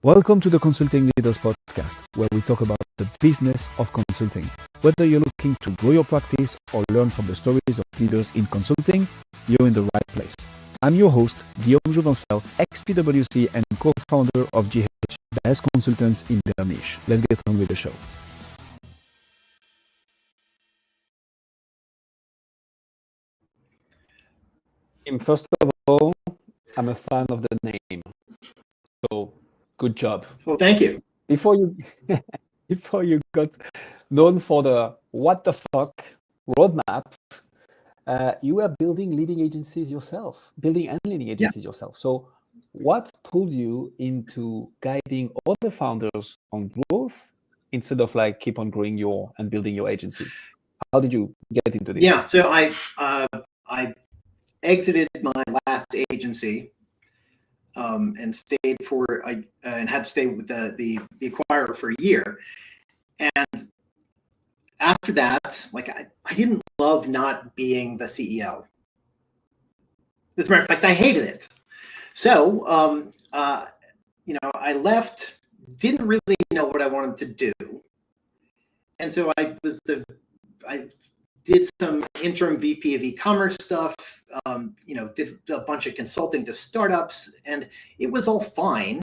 Welcome to the Consulting Leaders Podcast, where we talk about the business of consulting. Whether you're looking to grow your practice or learn from the stories of leaders in consulting, you're in the right place. I'm your host, Guillaume Jouvencel, ex-PwC and co-founder of GH, best consultants in their niche. Let's get on with the show. First of all, I'm a fan of the name. So, good job. Well, thank you. Before you got known for the what the fuck roadmap, you were building and leading agencies yourself. So what pulled you into guiding other founders on growth instead of keep on growing and building your agencies? How did you get into this? Yeah, so I exited my last agency and stayed and had to stay with the acquirer for a year. And after that, I didn't love not being the CEO. As a matter of fact, I hated it. So, I left, didn't really know what I wanted to do. And so I did some interim VP of e-commerce stuff, did a bunch of consulting to startups, and it was all fine.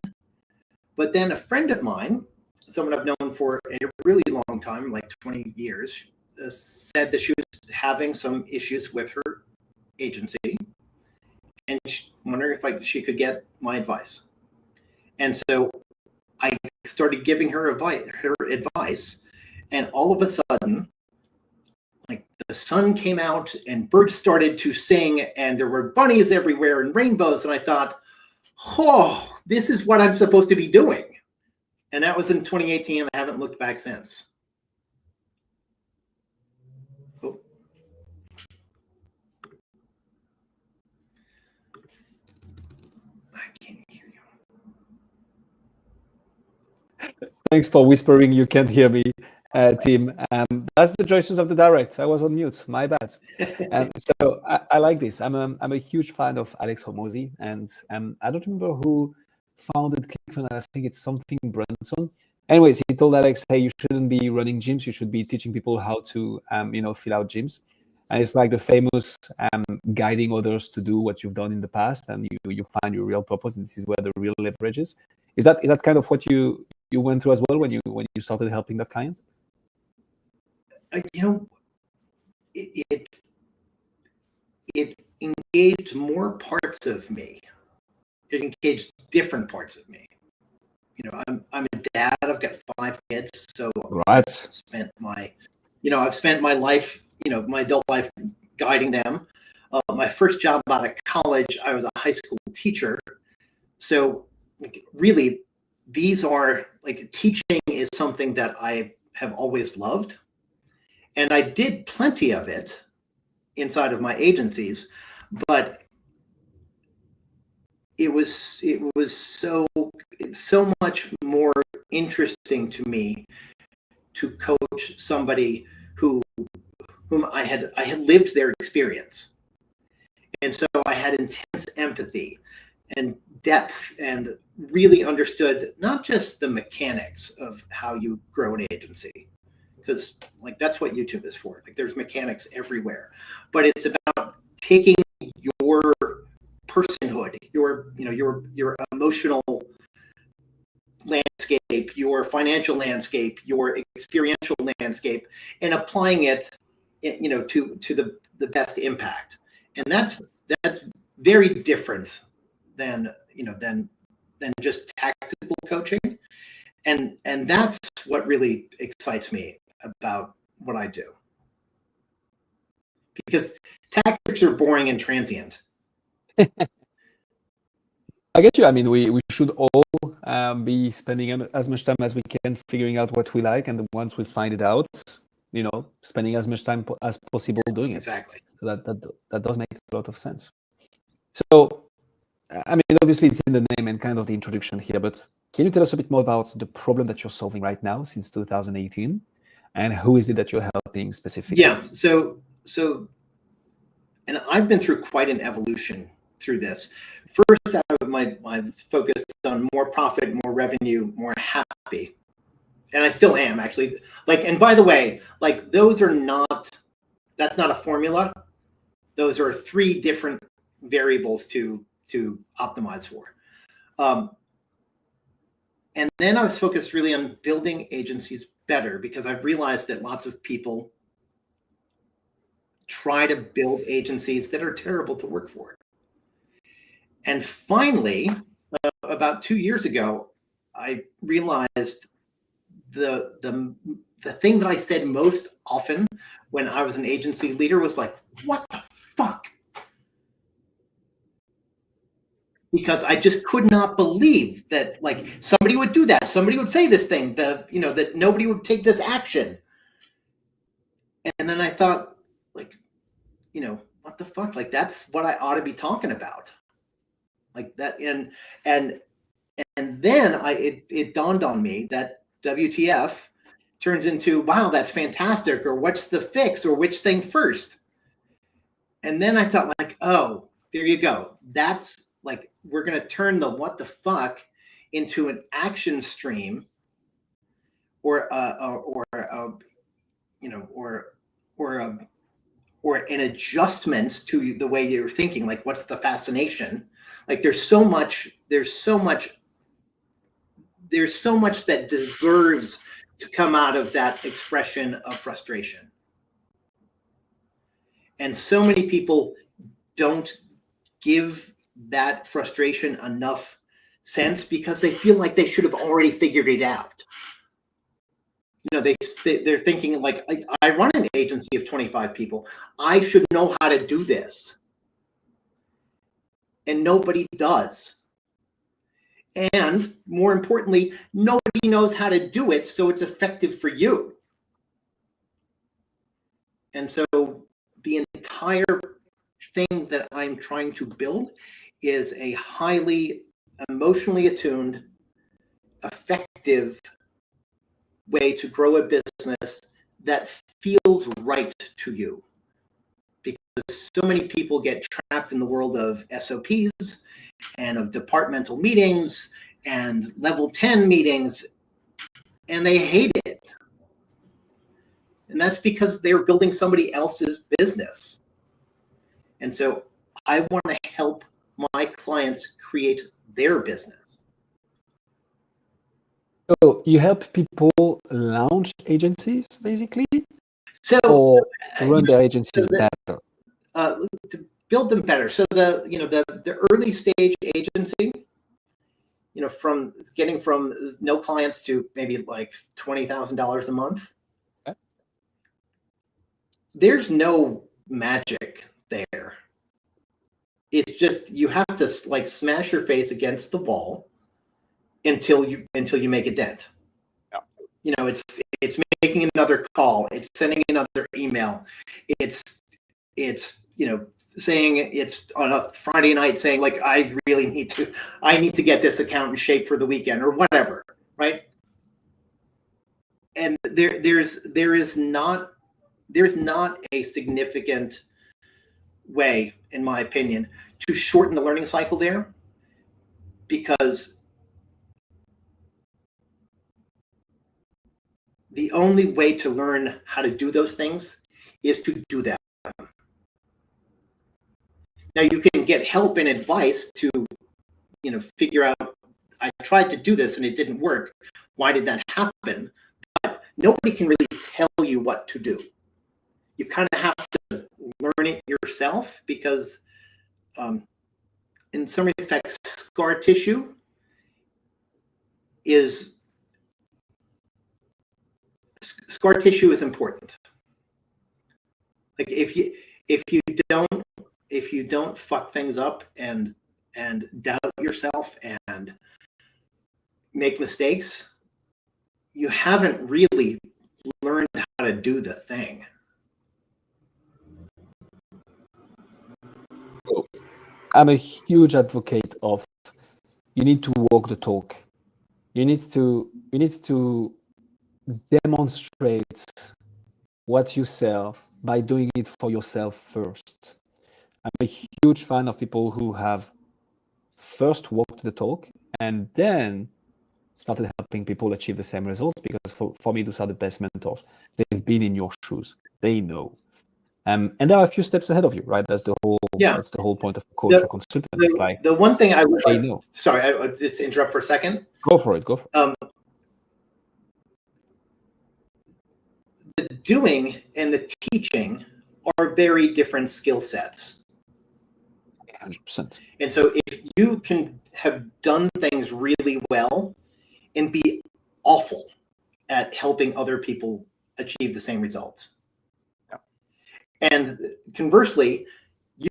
But then a friend of mine, someone I've known for a really long time, like 20 years, said that she was having some issues with her agency and wondering if she could get my advice. And so I started giving her advice, and all of a sudden, the sun came out and birds started to sing and there were bunnies everywhere and rainbows. And I thought, oh, this is what I'm supposed to be doing. And that was in 2018. And I haven't looked back since. Oh. I can't hear you. Thanks for whispering. You can't hear me. Team. That's the choices of the direct. I was on mute. My bad. So I like this. I'm a huge fan of Alex Hormozi, and I don't remember who founded ClickFunnels. I think it's something Brunson. Anyways, he told Alex, "Hey, you shouldn't be running gyms. You should be teaching people how to fill out gyms." And it's like the famous guiding others to do what you've done in the past, and you find your real purpose. And this is where the real leverage is. Is that kind of what you went through as well when you started helping that client? It engaged more parts of me. It engaged different parts of me. I'm a dad. I've got 5 kids, so right. I've spent my life, my adult life, guiding them. My first job out of college, I was a high school teacher. So, really, these are teaching is something that I have always loved. And I did plenty of it inside of my agencies, but it was so much more interesting to me to coach somebody whom I had lived their experience. And so I had intense empathy and depth and really understood not just the mechanics of how you grow an agency, because that's what YouTube is for. There's mechanics everywhere, but it's about taking your personhood, your emotional landscape, your financial landscape, your experiential landscape, and applying it, to the best impact. And that's very different than just tactical coaching, and that's what really excites me about what I do, because tactics are boring and transient. I get you. I mean, we should all be spending as much time as we can figuring out what we like, and once we find it out, spending as much time as possible doing it. Exactly. So that does make a lot of sense. So, I mean, obviously it's in the name and kind of the introduction here, but can you tell us a bit more about the problem that you're solving right now since 2018? And who is it that you're helping specifically? Yeah, so, and I've been through quite an evolution through this. First, I I was focused on more profit, more revenue, more happy. And I still am, actually. Like, and by the way, like, those are not, that's not a formula. Those are 3 different variables to optimize for. And then I was focused really on building agencies better, because I've realized that lots of people try to build agencies that are terrible to work for. And finally, about 2 years ago, I realized the thing that I said most often when I was an agency leader was like, what the fuck? Because I just could not believe that, like, somebody would do that. Somebody would say this thing, that nobody would take this action. And then I thought, like, what the fuck? Like, that's what I ought to be talking about. Like that. And then it dawned on me that WTF turns into, wow, that's fantastic, or what's the fix, or which thing first. And then I thought, like, oh, there you go. That's like, we're going to turn the what the fuck into an action stream, or an adjustment to the way you're thinking. Like, what's the fascination? Like, there's so much that deserves to come out of that expression of frustration. And so many people don't give that frustration enough sense, because they feel like they should have already figured it out. They're thinking, like, I run an agency of 25 people. I should know how to do this. And nobody does. And more importantly, nobody knows how to do it so it's effective for you. And so the entire thing that I'm trying to build is a highly emotionally attuned, effective way to grow a business that feels right to you. Because so many people get trapped in the world of SOPs and of departmental meetings and level 10 meetings, and they hate it. And that's because they're building somebody else's business. And so I want to help my clients create their business. So you help people launch agencies, basically, So or run their agencies better? To build them better. So the early stage agency, from getting from no clients to maybe like $20,000 a month. Okay. There's no magic there. It's just, you have to, like, smash your face against the wall until you make a dent. Yeah. It's making another call. It's sending another email. It's saying, it's on a Friday night saying, like, I need to get this account in shape for the weekend, or whatever, right? And there's not a significant way, in my opinion, to shorten the learning cycle there, because the only way to learn how to do those things is to do them. Now, you can get help and advice to, figure out, I tried to do this and it didn't work. Why did that happen? But nobody can really tell you what to do. You kind of have to learn it yourself, because in some respects, scar tissue is important. Like, if you don't fuck things up and doubt yourself and make mistakes, you haven't really learned how to do the thing. I'm a huge advocate of, you need to walk the talk. You need to demonstrate what you sell by doing it for yourself first. I'm a huge fan of people who have first walked the talk and then started helping people achieve the same results, because for me, those are the best mentors. They've been in your shoes. They know. And there are a few steps ahead of you, right? That's the whole point of a coach or consultant. It's like the one thing I wish they know. Sorry, I just interrupt for a second. Go for it. The doing and the teaching are very different skill sets. 100%. And so if you can have done things really well and be awful at helping other people achieve the same results. Yeah. And conversely,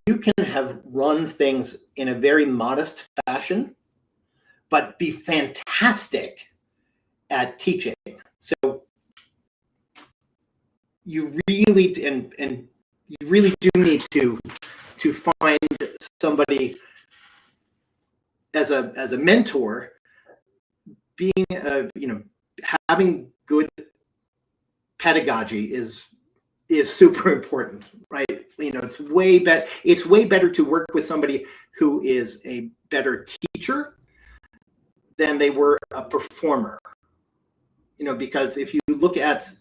you can have run things in a very modest fashion, but be fantastic at teaching. So you really and you really do need to find somebody as a mentor. Being having good pedagogy is super important, right? It's way better to work with somebody who is a better teacher than they were a performer. Because if you look at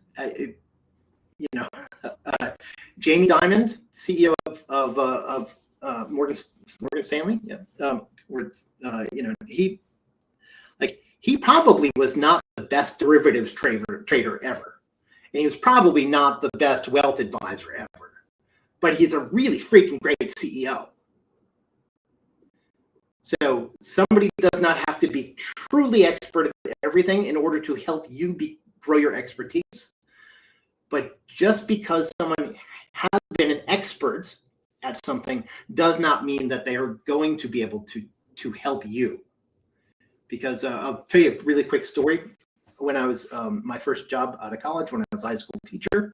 Jamie Dimon, CEO of Morgan Stanley, he probably was not the best derivatives trader ever, and he was probably not the best wealth advisor ever, but he's a really freaking great CEO. So somebody does not have to be truly expert at everything in order to help you grow your expertise. But just because someone has been an expert at something does not mean that they are going to be able to help you. Because I'll tell you a really quick story. When I was my first job out of college, when I was a high school teacher,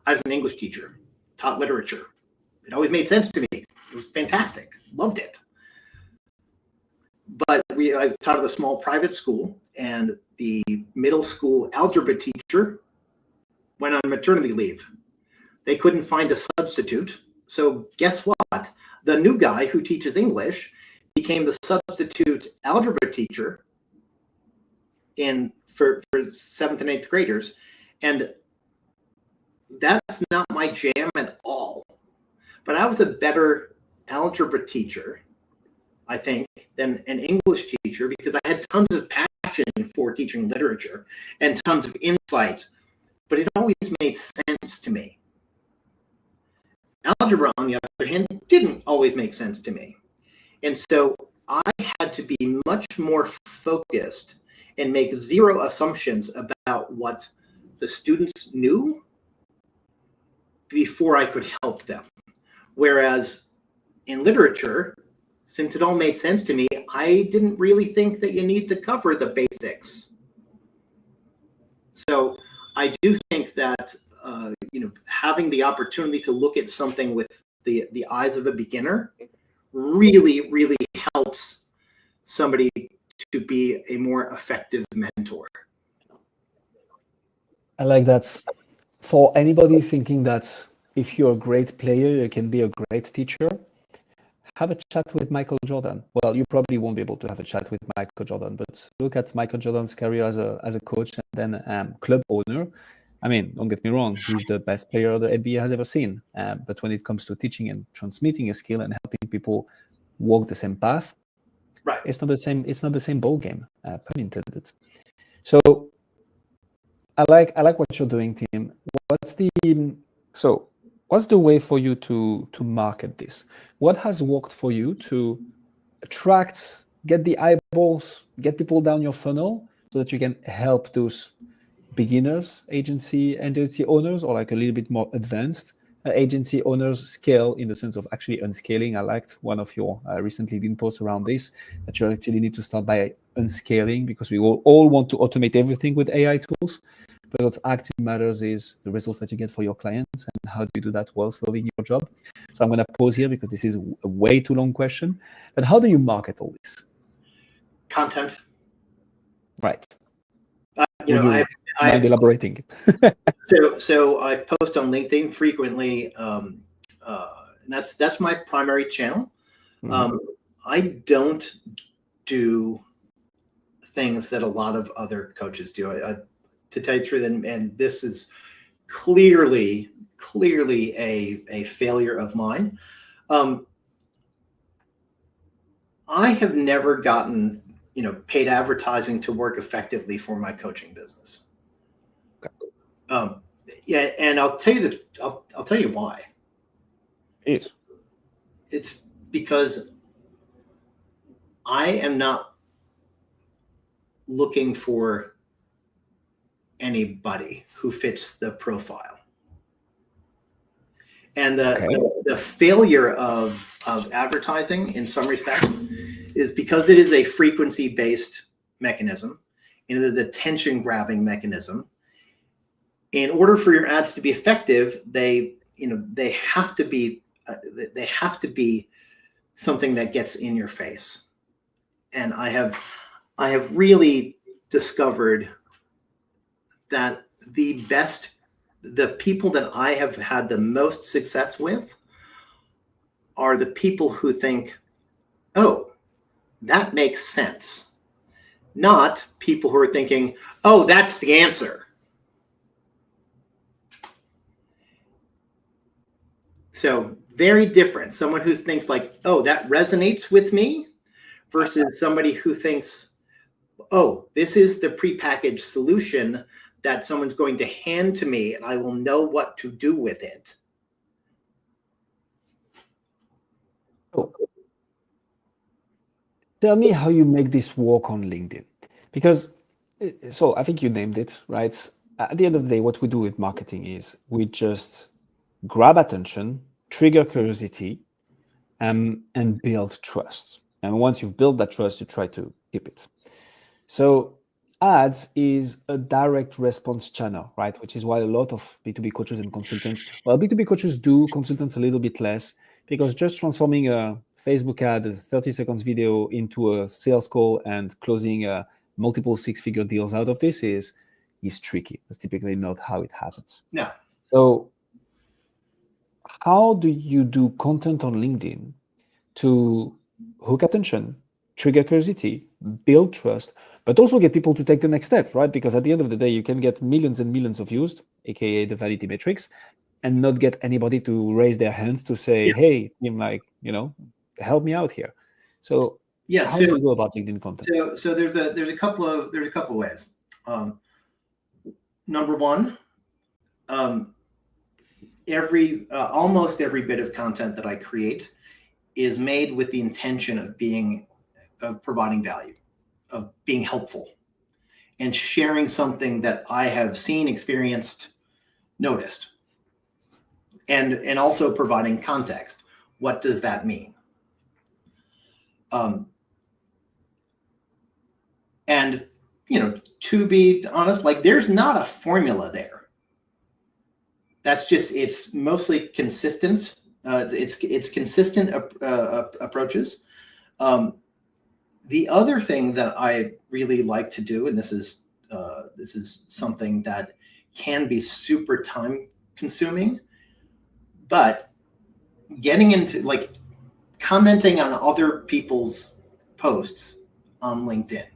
I was an English teacher, taught literature. It always made sense to me. It was fantastic. Loved it. But I taught at a small private school, and the middle school algebra teacher went on maternity leave. They couldn't find a substitute. So guess what? The new guy who teaches English became the substitute algebra teacher for 7th and 8th graders. And that's not my jam at all. But I was a better algebra teacher, I think, than an English teacher, because I had tons of passion for teaching literature and tons of insight, but it always made sense to me. Algebra, on the other hand, didn't always make sense to me. And so I had to be much more focused and make zero assumptions about what the students knew before I could help them. Whereas in literature, since it all made sense to me, I didn't really think that you need to cover the basics. So I do think that having the opportunity to look at something with the eyes of a beginner really, really helps somebody to be a more effective mentor. I like that. For anybody thinking that if you're a great player, you can be a great teacher, have a chat with Michael Jordan. Well, you probably won't be able to have a chat with Michael Jordan, but look at Michael Jordan's career as a coach and then club owner. I mean, don't get me wrong, he's the best player the NBA has ever seen. But when it comes to teaching and transmitting a skill and helping people walk the same path, right, it's not the same. It's not the same ball game, pun intended. So I like what you're doing, Tim. What's the way for you to market this? What has worked for you to attract, get the eyeballs, get people down your funnel so that you can help those beginners, agency owners, or like a little bit more advanced agency owners scale in the sense of actually unscaling? I liked one of your recently LinkedIn posts around this, that you actually need to start by unscaling, because we all want to automate everything with AI tools. But what actually matters is the results that you get for your clients, and how do you do that while solving your job? So I'm going to pause here because this is a way too long question. But how do you market all this? Content. Right. I'm elaborating. So I post on LinkedIn frequently, and that's my primary channel. Mm-hmm. I don't do things that a lot of other coaches do. To tell you the truth, and this is clearly a failure of mine. I have never gotten, paid advertising to work effectively for my coaching business. Yeah, and I'll tell you I'll tell you why. Yes. It's because I am not looking for anybody who fits the profile. And the failure of advertising in some respects is because it is a frequency-based mechanism and it is a attention-grabbing mechanism. In order for your ads to be effective, they have to be something that gets in your face. And I have really discovered that the people that I have had the most success with are the people who think, oh, that makes sense. Not people who are thinking, oh, that's the answer. So very different. Someone who thinks like, oh, that resonates with me versus somebody who thinks, oh, this is the prepackaged solution that someone's going to hand to me and I will know what to do with it. Tell me how you make this work on LinkedIn. Because, so I think you named it, right? At the end of the day, what we do with marketing is we just grab attention, trigger curiosity, and build trust. And once you've built that trust, you try to keep it. So ads is a direct response channel, right? Which is why a lot of B2B coaches and consultants, well, B2B coaches do, consultants a little bit less, because just transforming a Facebook ad, a 30 seconds video into a sales call and closing multiple six-figure deals out of this is tricky. That's typically not how it happens. Yeah. So how do you do content on LinkedIn to hook attention, trigger curiosity, build trust, but also get people to take the next steps, right? Because at the end of the day, you can get millions and millions of views, aka the vanity metrics, and not get anybody to raise their hands to say, hey, help me out here. So how do you go about LinkedIn content? So there's a couple of ways. Number one, almost every bit of content that I create is made with the intention of providing value, of being helpful, and sharing something that I have seen, experienced, noticed, and also providing context. What does that mean? And to be honest, like there's not a formula there. That's just, it's mostly consistent. It's consistent approaches. The other thing that I really like to do, and this is something that can be super time consuming, but getting into like commenting on other people's posts on LinkedIn.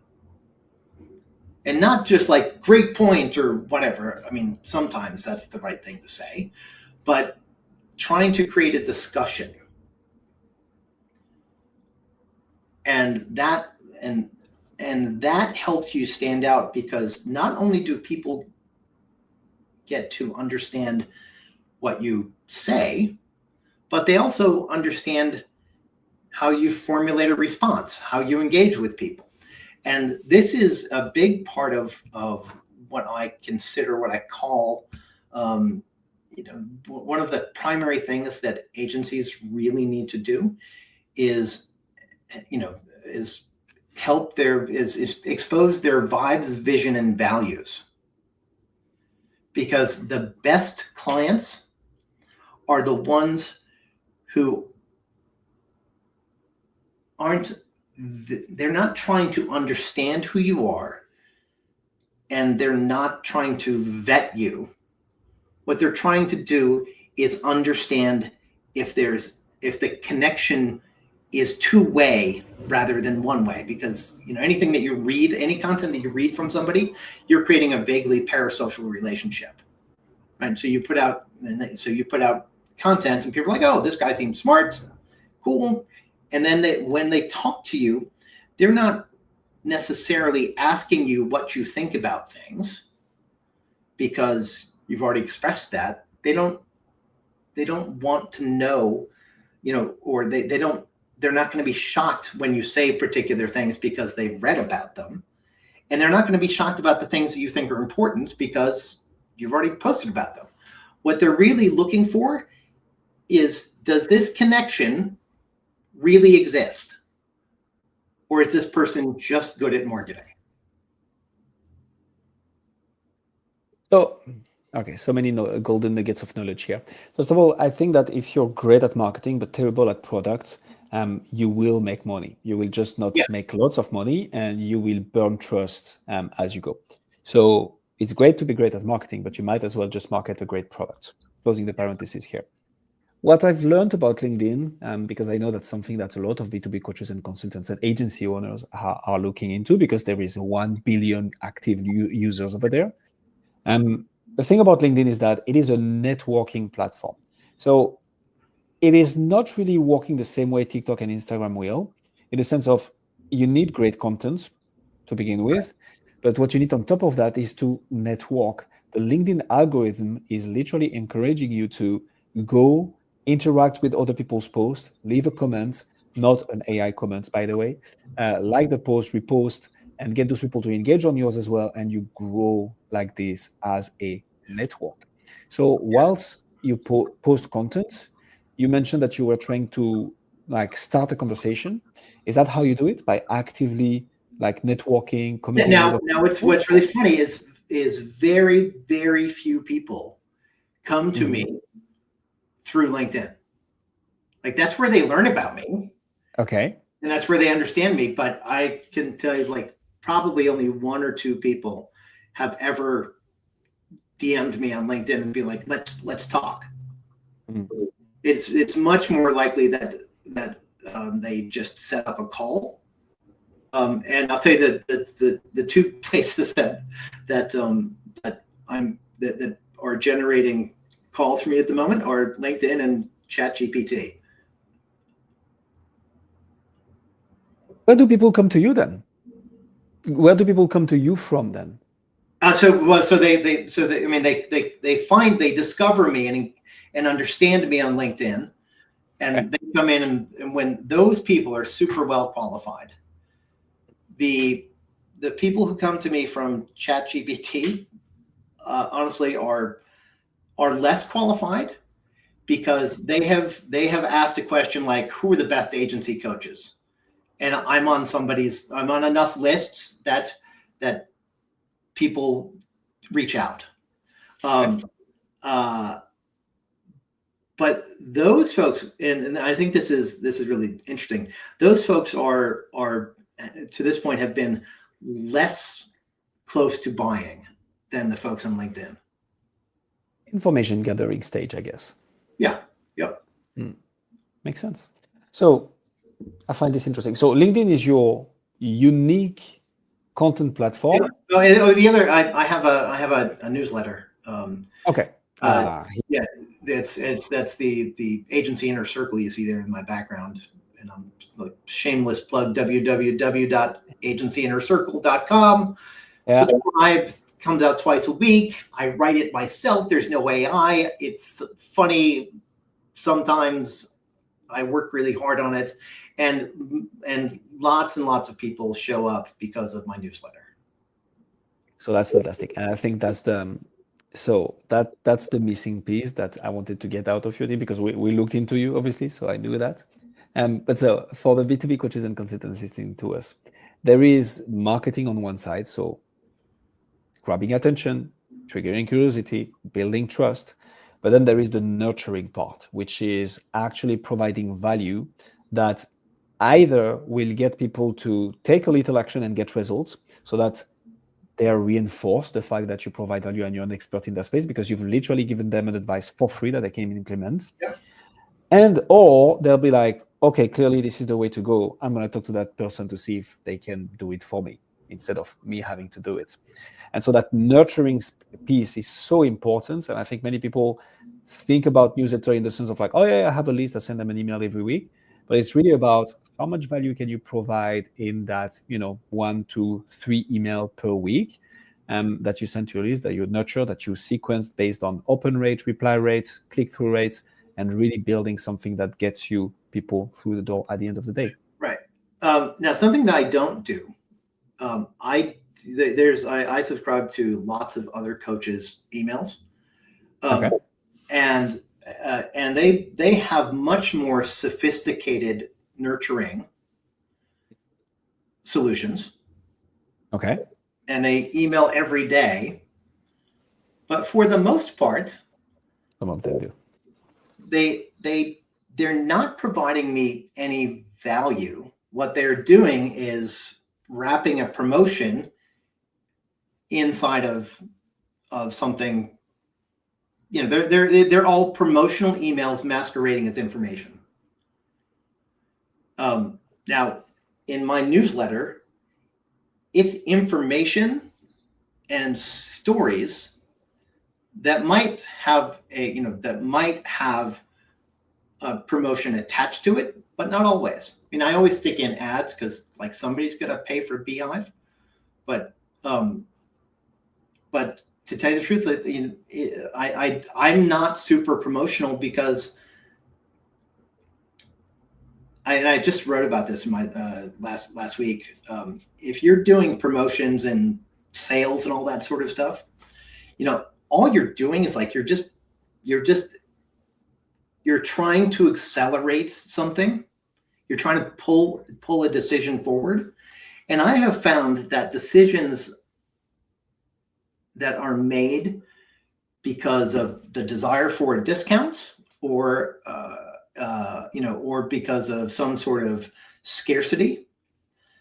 And not just like great point or whatever. I mean, sometimes that's the right thing to say, but trying to create a discussion. And that helps you stand out, because not only do people get to understand what you say, but they also understand how you formulate a response, how you engage with people. And this is a big part of what I consider, what I call, one of the primary things that agencies really need to do is expose their vibes, vision, and values. Because the best clients are the ones who they're not trying to understand who you are, and they're not trying to vet you. What they're trying to do is understand if the connection is two-way rather than one-way, because anything that you read, any content that you read from somebody, you're creating a vaguely parasocial relationship, right? So you put out content, and people are like, oh, this guy seems smart, cool, and then when they talk to you, they're not necessarily asking you what you think about things, because you've already expressed that. They don't want to know, or they're not going to be shocked when you say particular things because they've read about them. And they're not going to be shocked about the things that you think are important because you've already posted about them. What they're really looking for is, does this connection really exist? Or is this person just good at marketing? So, okay, so many golden nuggets of knowledge here. First of all, I think that if you're great at marketing but terrible at products, you will make money. You will just not make lots of money, and you will burn trust as you go. So it's great to be great at marketing, but you might as well just market a great product. Closing the parenthesis here. What I've learned about LinkedIn, because I know that's something that a lot of B2B coaches and consultants and agency owners are looking into, because there is 1 billion active users over there. The thing about LinkedIn is that it is a networking platform. So it is not really working the same way TikTok and Instagram will, in the sense of you need great content to begin with, but what you need on top of that is to network. The LinkedIn algorithm is literally encouraging you to go interact with other people's posts, leave a comment, not an AI comment, by the way, like the post, repost, and get those people to engage on yours as well, and you grow like this as a network. So whilst you post content, you mentioned that you were trying to start a conversation. Is that how you do it? By actively networking, commenting? Now what's really funny is very, very few people come to me through LinkedIn. That's where they learn about me. Okay. And that's where they understand me. But I can tell you, probably only 1 or 2 people have ever DM'd me on LinkedIn and be like, let's talk. Mm-hmm. It's much more likely that they just set up a call. And I'll tell you that the 2 places that are generating calls for me at the moment are LinkedIn and ChatGPT. Where do people come to you then? Where do people come to you from then? They discover me and understand me on LinkedIn, and they come in, and when those people are super well qualified, the people who come to me from ChatGPT, honestly, are less qualified, because they have asked a question like, who are the best agency coaches? And I'm on enough lists that people reach out. But those folks, and I think this is really interesting. Those folks are to this point have been less close to buying than the folks on LinkedIn. Information gathering stage, I guess. Yeah. Yep. Makes sense. So I find this interesting. So LinkedIn is your unique content platform. The other, I have a newsletter. Okay. Yeah, that's the agency inner circle you see there in my background, and I'm shameless plug, www.agencyinnercircle.com. Yeah. So it comes out twice a week. I write it myself. There's no AI. It's funny. Sometimes I work really hard on it, and lots and lots of people show up because of my newsletter. So that's fantastic, and I think that's the that's the missing piece that I wanted to get out of your team, because we looked into you, obviously, so I knew that. But so for the B2B coaches and consultants listening to us, there is marketing on one side, so grabbing attention, triggering curiosity, building trust. But then there is the nurturing part, which is actually providing value that either will get people to take a little action and get results, so that they are reinforced the fact that you provide value and you're an expert in that space, because you've literally given them an advice for free that they can implement. Yeah. And or they'll be like, okay, clearly this is the way to go. I'm going to talk to that person to see if they can do it for me instead of me having to do it. And so that nurturing piece is so important. And I think many people think about newsletter in the sense of like, oh yeah, I have a list, I send them an email every week. But it's really about how much value can you provide in that, 1, 2, 3 email per week that you send to your list, that you nurture, that you sequence based on open rate, reply rates, click-through rates, and really building something that gets you people through the door at the end of the day. Right. Now, something that I don't do, I subscribe to lots of other coaches' emails, Okay. and they have much more sophisticated nurturing solutions. Okay. And they email every day, but for the most part, Some of them do. They're not providing me any value. What they're doing is wrapping a promotion inside of something. They're all promotional emails masquerading as information. Now, in my newsletter, it's information and stories that might have a promotion attached to it, but not always. I mean, I always stick in ads because like somebody's going to pay for Beehive, but to tell you the truth, I'm not super promotional because I just wrote about this in my last week. If you're doing promotions and sales and all that sort of stuff, all you're doing is like you're trying to accelerate something. You're trying to pull a decision forward. And I have found that decisions that are made because of the desire for a discount or because of some sort of scarcity.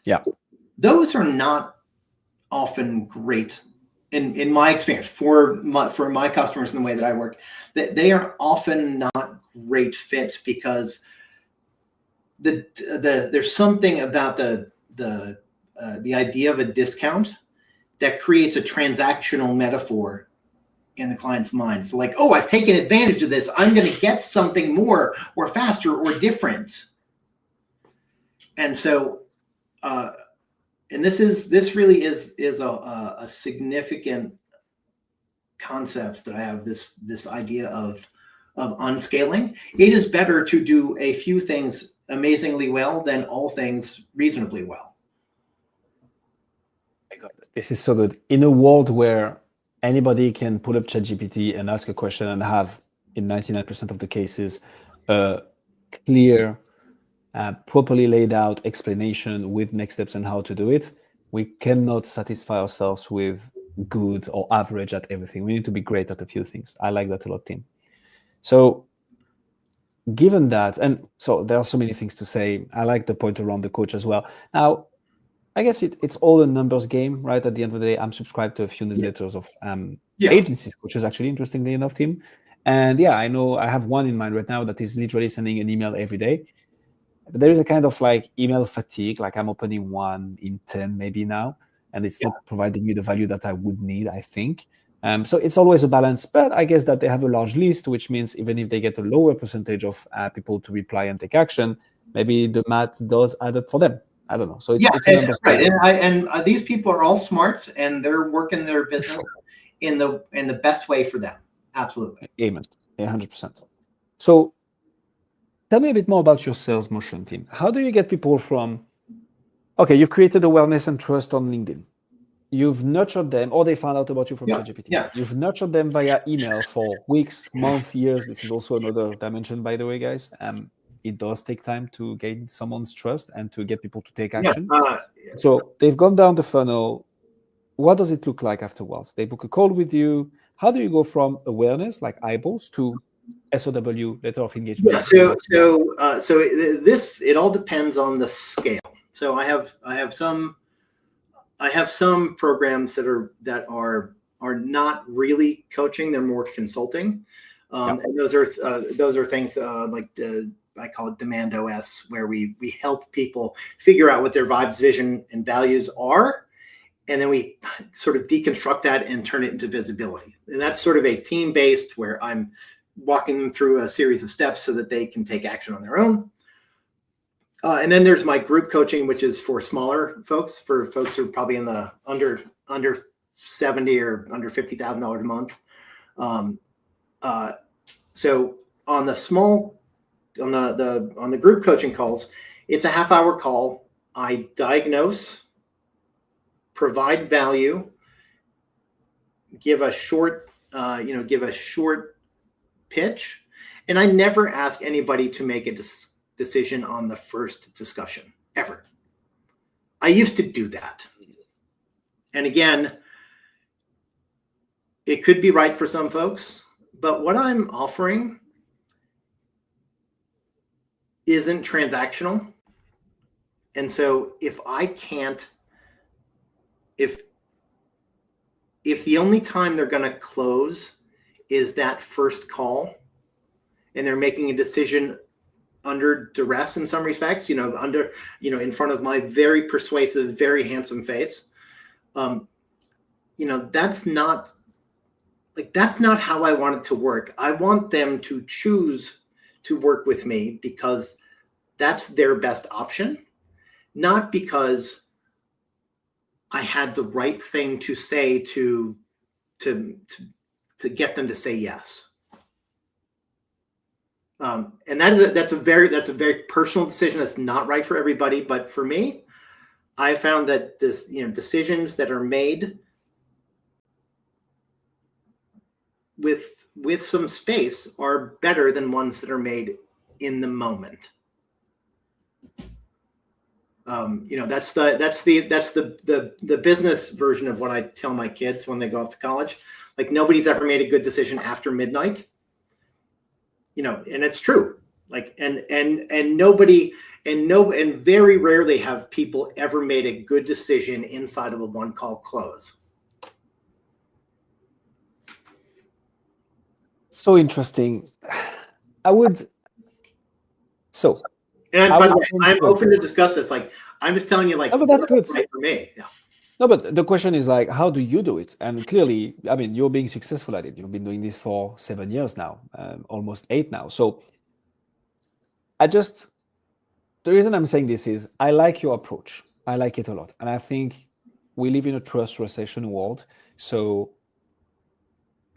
Yeah. Those are not often great in my experience for my customers and the way that I work. They are often not great fits because there's something about the idea of a discount that creates a transactional metaphor in the client's mind. So like, oh, I've taken advantage of this. I'm going to get something more or faster or different. And so, and this really is a significant concept that I have, this idea of unscaling. It is better to do a few things amazingly well than all things reasonably well. This is so good. In a world where anybody can pull up ChatGPT and ask a question and have, in 99% of the cases, a clear, properly laid out explanation with next steps and how to do it, we cannot satisfy ourselves with good or average at everything. We need to be great at a few things. I like that a lot, Tim. So given that, and so there are so many things to say. I like the point around the coach as well. Now, I guess it's all a numbers game, right? At the end of the day, I'm subscribed to a few newsletters of agencies coaches, actually, interestingly enough, Tim. And yeah, I know I have one in mind right now that is literally sending an email every day. But there is a kind of like email fatigue, like I'm opening 1 in 10 maybe now, and it's not providing me the value that I would need, I think. So it's always a balance, but I guess that they have a large list, which means even if they get a lower percentage of people to reply and take action, maybe the math does add up for them. I don't know. So it's a numbers right. And these people are all smart and they're working their business in the best way for them. Absolutely. Amen. 100%. So tell me a bit more about your sales motion, Tim. How do you get people from, okay, you've created awareness and trust on LinkedIn. You've nurtured them, or they found out about you from ChatGPT. Yeah. You've nurtured them via email for weeks, months, years. This is also another dimension, by the way, guys. It does take time to gain someone's trust and to get people to take action. So they've gone down the funnel. What does it look like afterwards? They book a call with you. How do you go from awareness, like eyeballs, to SOW, letter of engagement? Yeah, so it all depends on the scale. So I have some programs that are not really coaching; they're more consulting, and those are things like I call it Demand OS, where we help people figure out what their vibes, vision, and values are. And then we sort of deconstruct that and turn it into visibility. And that's sort of a team-based where I'm walking them through a series of steps so that they can take action on their own. And then there's my group coaching, which is for smaller folks, for folks who are probably in the under 70 or under $50,000 a month. So on the group coaching calls, it's a half-hour call. I diagnose, provide value, give a short pitch, and I never ask anybody to make a decision on the first discussion ever. I used to do that, and again, it could be right for some folks, but what I'm offering isn't transactional, and so if the only time they're going to close is that first call, and they're making a decision under duress in some respects, in front of my very persuasive, very handsome face, that's not how I want it to work. I want them to choose to work with me because that's their best option, not because I had the right thing to say to get them to say yes. And that's a very personal decision. That's not right for everybody, but for me, I found that decisions that are made with some space are better than ones that are made in the moment. That's the business version of what I tell my kids when they go off to college. Like, nobody's ever made a good decision after midnight. And it's true. Like, and very rarely have people ever made a good decision inside of a one call close. So interesting. By the way, I'm open to discuss this. Like, I'm just telling you, like, but that's good. Right for me. Yeah. No, but the question is, like, how do you do it? And clearly, I mean, you're being successful at it. You've been doing this for 7 years now, almost 8 now. So the reason I'm saying this is I like your approach. I like it a lot. And I think we live in a trust recession world. So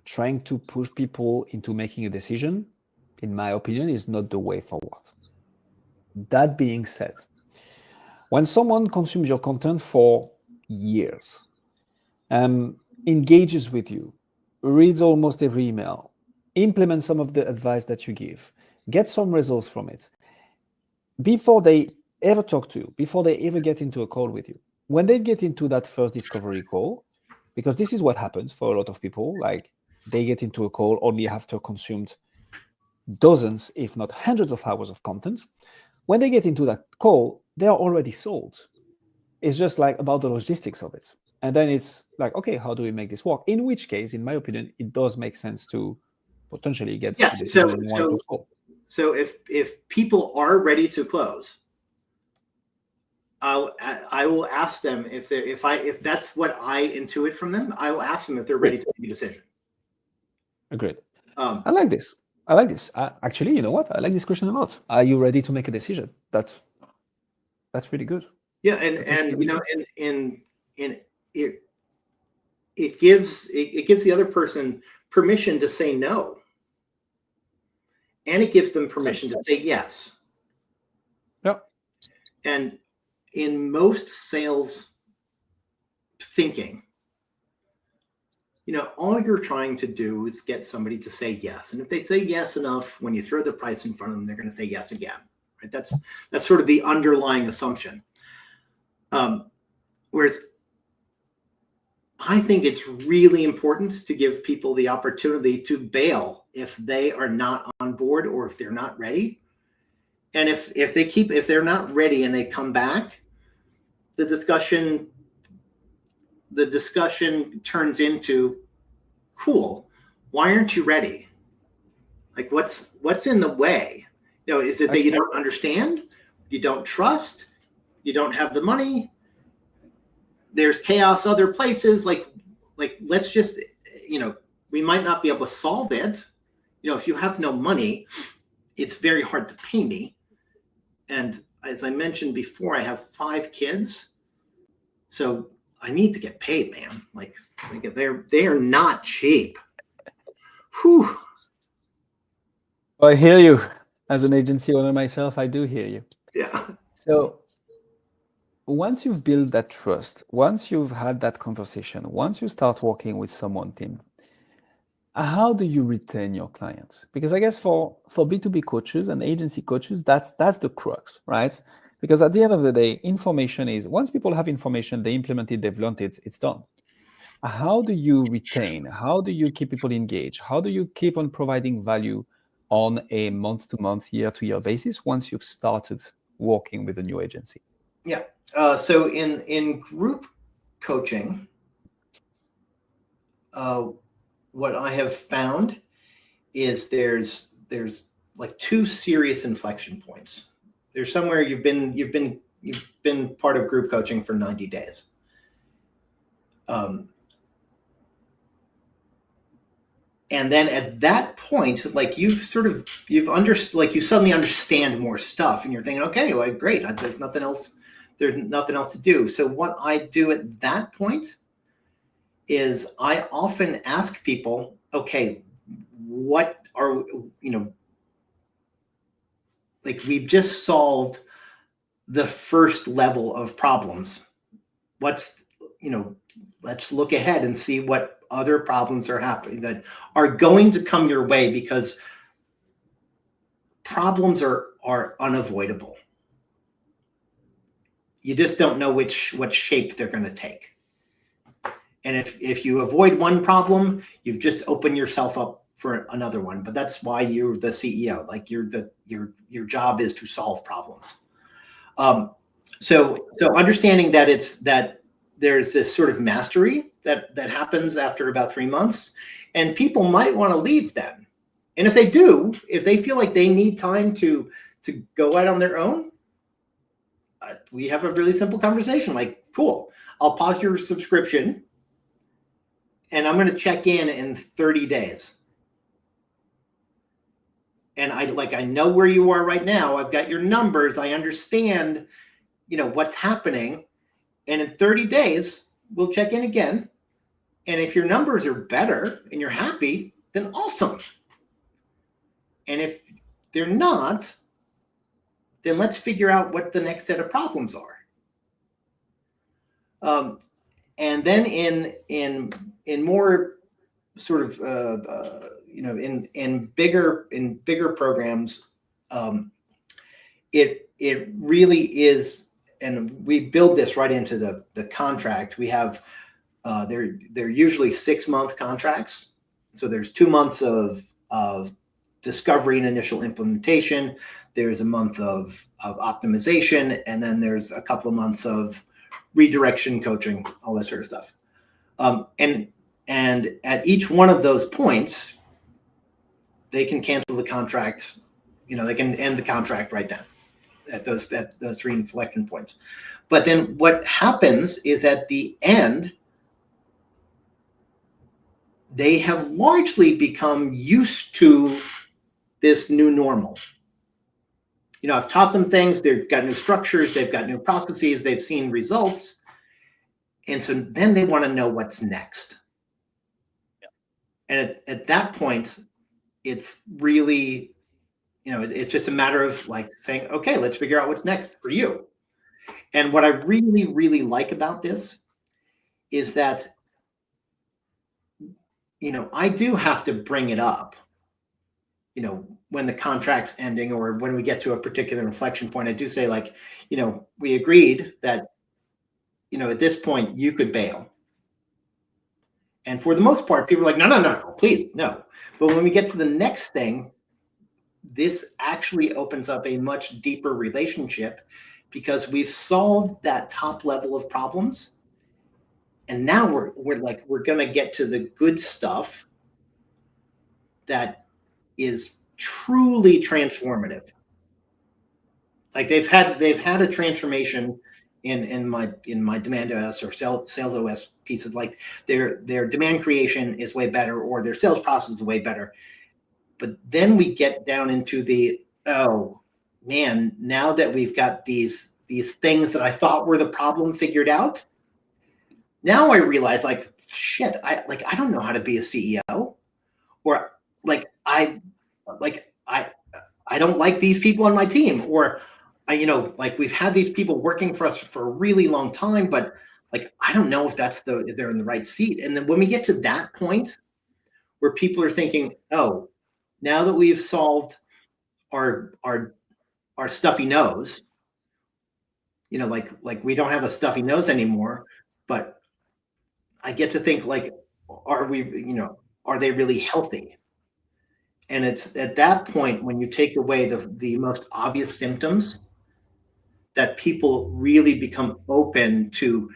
trying to push people into making a decision, in my opinion, is not the way forward. That being said, when someone consumes your content for years, engages with you, reads almost every email, implements some of the advice that you give, gets some results from it, before they ever talk to you, before they ever get into a call with you, when they get into that first discovery call, because this is what happens for a lot of people, like they get into a call only after consumed dozens, if not hundreds of hours of content. When they get into that call, they are already sold. It's just like about the logistics of it. And then it's like, okay, how do we make this work? In which case, in my opinion, it does make sense to potentially get yes. So if people are ready to close, I will ask them if that's what I intuit from them. I will ask them if they're ready to make a decision. Agreed. I like this. Actually, you know what? I like this question a lot. Are you ready to make a decision? That's really good. Yeah, it gives the other person permission to say no, and it gives them permission to say yes. Yeah. And in most sales thinking, all you're trying to do is get somebody to say yes. And if they say yes enough, when you throw the price in front of them, they're going to say yes again. Right? That's sort of the underlying assumption. Whereas I think it's really important to give people the opportunity to bail if they are not on board or if they're not ready. And if they're not ready and they come back, the discussion turns into, cool, why aren't you ready? Like, what's in the way? Is it that you don't understand, you don't trust, you don't have the money, there's chaos other places? Like let's just, we might not be able to solve it. If you have no money, it's very hard to pay me. And as I mentioned before, I have 5 kids. So I need to get paid, man. Like they are not cheap. Whew. I hear you. As an agency owner myself, I do hear you. Yeah. So once you've built that trust, once you've had that conversation, once you start working with someone, Tim, how do you retain your clients? Because I guess for B2B coaches and agency coaches, that's the crux, right? Because at the end of the day, information is, once people have information, they implement it, they've learned it, it's done. How do you retain? How do you keep people engaged? How do you keep on providing value on a month-to-month, year-to-year basis once you've started working with a new agency? Yeah. So in group coaching, what I have found is there's like 2 serious inflection points. There's somewhere you've been part of group coaching for 90 days. And then at that point, like you suddenly understand more stuff, and you're thinking, okay, well, great, there's nothing else to do. So what I do at that point is I often ask people, okay, what are, like we've just solved the first level of problems. Let's look ahead and see what other problems are happening that are going to come your way, because problems are unavoidable. You just don't know what shape they're going to take. And if you avoid one problem, you've just opened yourself up for another one. But that's why you're the CEO. Like your job is to solve problems. So understanding that there's this sort of mastery that happens after about 3 months, and people might want to leave then. And if they do, if they feel like they need time to go out on their own, we have a really simple conversation. Like, cool, I'll pause your subscription, and I'm going to check in 30 days. And I know where you are right now. I've got your numbers. I understand, what's happening. And in 30 days, we'll check in again. And if your numbers are better and you're happy, then awesome. And if they're not, then let's figure out what the next set of problems are. And then in more sort of in bigger programs, it really is, and we build this right into the contract. We have they're usually 6-month contracts. So there's 2 months of discovery and initial implementation. There's a month of optimization, and then there's a couple of months of redirection coaching, all that sort of stuff. And at each one of those points, they can cancel the contract. They can end the contract right then at those 3 inflection points. But then what happens is at the end, they have largely become used to this new normal. I've taught them things. They've got new structures. They've got new processes. They've seen results. And so then they want to know what's next. Yeah. And at that point, it's really, it's just a matter of like saying, okay, let's figure out what's next for you. And what I really, really like about this is that, I do have to bring it up, when the contract's ending or when we get to a particular inflection point. I do say, like, we agreed that, at this point you could bail. And for the most part, people are like, no, please, no. But when we get to the next thing, this actually opens up a much deeper relationship, because we've solved that top level of problems. And now we're going to get to the good stuff that is truly transformative. Like they've had a transformation in my demand OS or sales OS pieces. Like their demand creation is way better, or their sales process is way better. But then we get down into the, oh man, now that we've got these things that I thought were the problem figured out, now I realize, like, shit, I don't know how to be a CEO, or I don't like these people on my team, or like we've had these people working for us for a really long time, but like I don't know if they're in the right seat. And then when we get to that point where people are thinking, oh, now that we've solved our stuffy nose, like we don't have a stuffy nose anymore, but I get to think, like, are they really healthy? And it's at that point when you take away the most obvious symptoms that people really become open to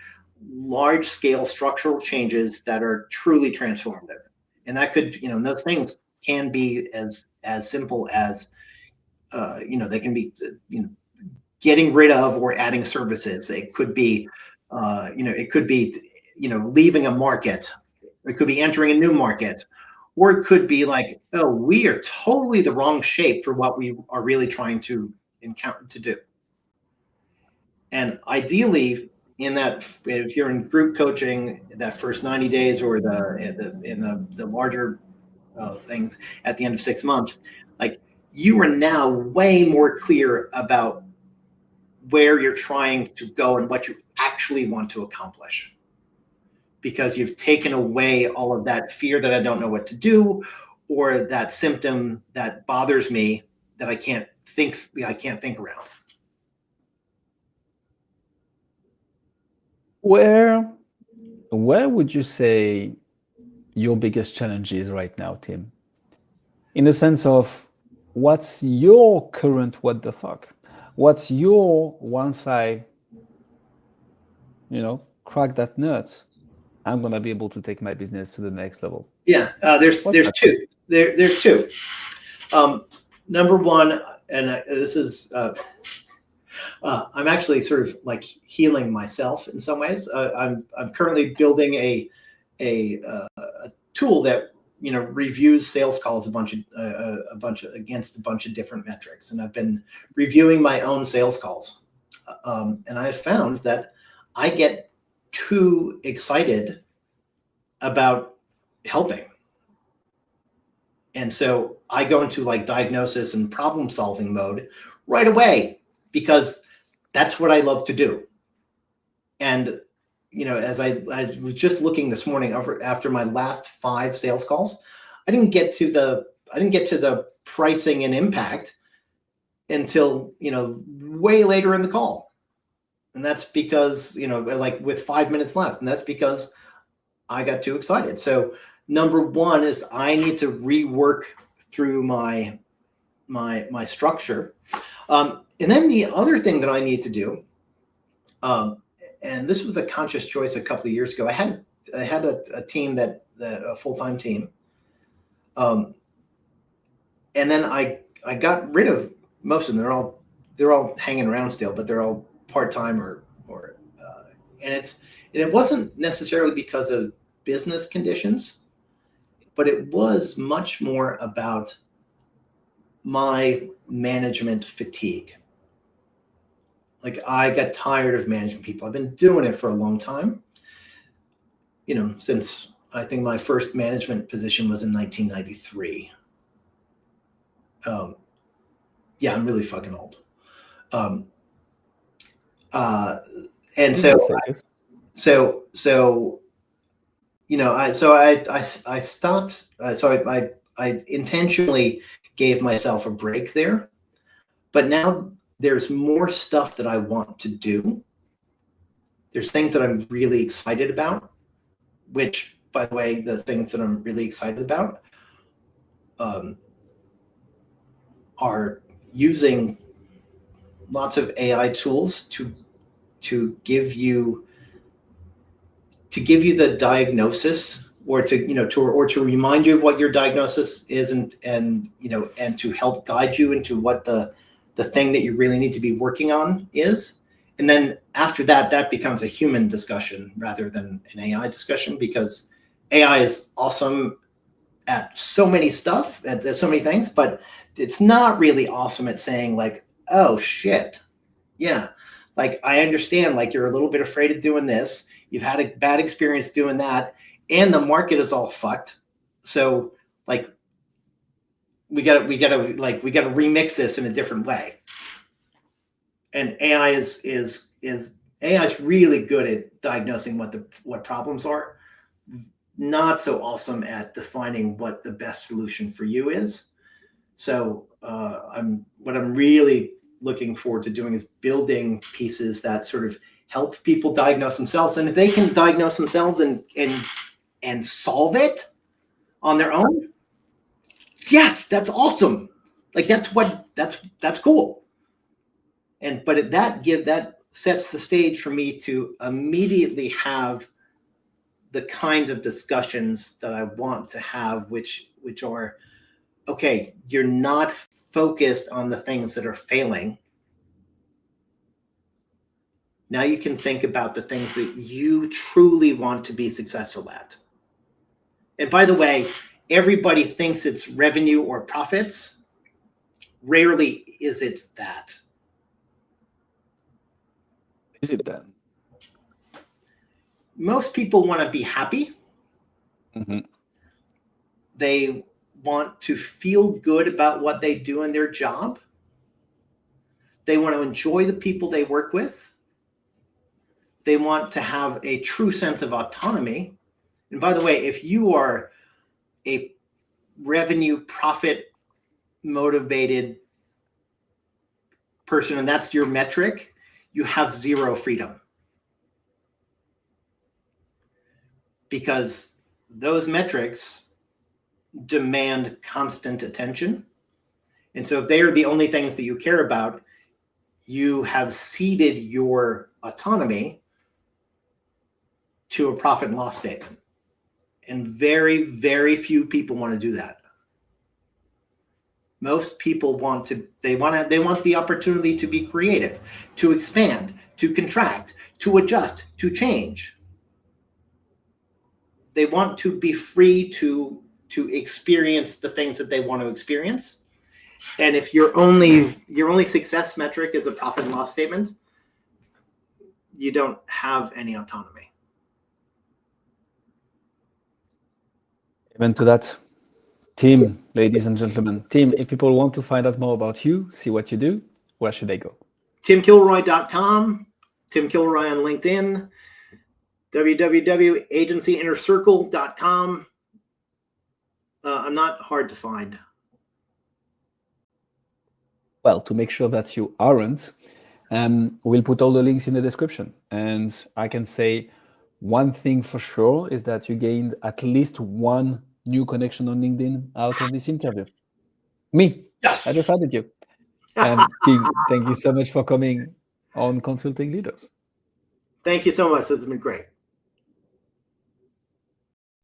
large scale structural changes that are truly transformative. And that could, those things can be as simple as, they can be, getting rid of or adding services. It could be, leaving a market. It could be entering a new market, or it could be like, oh, we are totally the wrong shape for what we are really trying to do. And ideally, in that, if you're in group coaching, that first 90 days, or in the larger things at the end of 6 months, like you are now way more clear about where you're trying to go and what you actually want to accomplish, because you've taken away all of that fear that I don't know what to do, or that symptom that bothers me that I can't think around. Where would you say your biggest challenge is right now, Tim? In the sense of, what's your current what the fuck? What's your, once I, crack that nut, I'm gonna be able to take my business to the next level? Yeah, there's two. There's two. Number one, and this is. I'm actually sort of like healing myself in some ways. I'm currently building a tool that reviews sales calls against a bunch of different metrics, and I've been reviewing my own sales calls, and I've found that I get too excited about helping, and so I go into like diagnosis and problem solving mode right away, because that's what I love to do. And, as I was just looking this morning after my last 5 sales calls, I didn't get to the pricing and impact until, way later in the call. And that's because, like with 5 minutes left, and that's because I got too excited. So number one is I need to rework through my structure. And then the other thing that I need to do, and this was a conscious choice a couple of years ago. I had a team a full-time team, and then I got rid of most of them. They're all hanging around still, but they're all part-time or and it wasn't necessarily because of business conditions, but it was much more about my management fatigue. Like I got tired of managing people. I've been doing it for a long time, since I think my first management position was in 1993. Yeah, I'm really fucking old. And so I stopped. So I intentionally gave myself a break there, but now there's more stuff that I want to do. There's things that I'm really excited about, which, by the way, the things that I'm really excited about are using lots of AI tools to give you the diagnosis, or to remind you of what your diagnosis is, and to help guide you into what the the thing that you really need to be working on is. And then after that, that becomes a human discussion rather than an AI discussion, because AI is awesome at so many stuff, at so many things, but it's not really awesome at saying like, oh shit, yeah, like I understand, like you're a little bit afraid of doing this, you've had a bad experience doing that, and the market is all fucked. So like we gotta remix this in a different way. And AI is really good at diagnosing what problems are. Not so awesome at defining what the best solution for you is. So what I'm really looking forward to doing is building pieces that sort of help people diagnose themselves. And if they can diagnose themselves and solve it on their own, yes, that's awesome. Like that's cool. But that sets the stage for me to immediately have the kinds of discussions that I want to have, which are, okay, you're not focused on the things that are failing. Now you can think about the things that you truly want to be successful at. And by the way, everybody thinks it's revenue or profits. Rarely is it that. Is it that? Most people want to be happy. Mm-hmm. They want to feel good about what they do in their job. They want to enjoy the people they work with. They want to have a true sense of autonomy. And by the way, if you are a revenue profit motivated person and that's your metric, you have zero freedom. Because those metrics demand constant attention. And so if they are the only things that you care about, you have ceded your autonomy to a profit and loss statement. And very, very few people want to do that. Most people want the opportunity to be creative, to expand, to contract, to adjust, to change. They want to be free to experience the things that they want to experience. And if your only success metric is a profit and loss statement, you don't have any autonomy. Amen to that. Tim, ladies and gentlemen. Tim, if people want to find out more about you, see what you do, where should they go? TimKilroy.com, Tim Kilroy on LinkedIn, www.agencyinnercircle.com. I'm not hard to find. Well, to make sure that you aren't, we'll put all the links in the description. And I can say one thing for sure is that you gained at least one new connection on LinkedIn out of this interview. Me. Yes. I just added you. And Tim, thank you so much for coming on Consulting Leaders. Thank you so much. It's been great.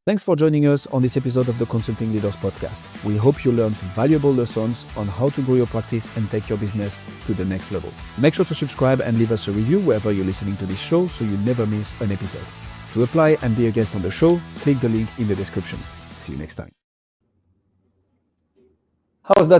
Thanks for joining us on this episode of the Consulting Leaders podcast. We hope you learned valuable lessons on how to grow your practice and take your business to the next level. Make sure to subscribe and leave us a review wherever you're listening to this show so you never miss an episode. To apply and be a guest on the show, click the link in the description. See you next time. How was that?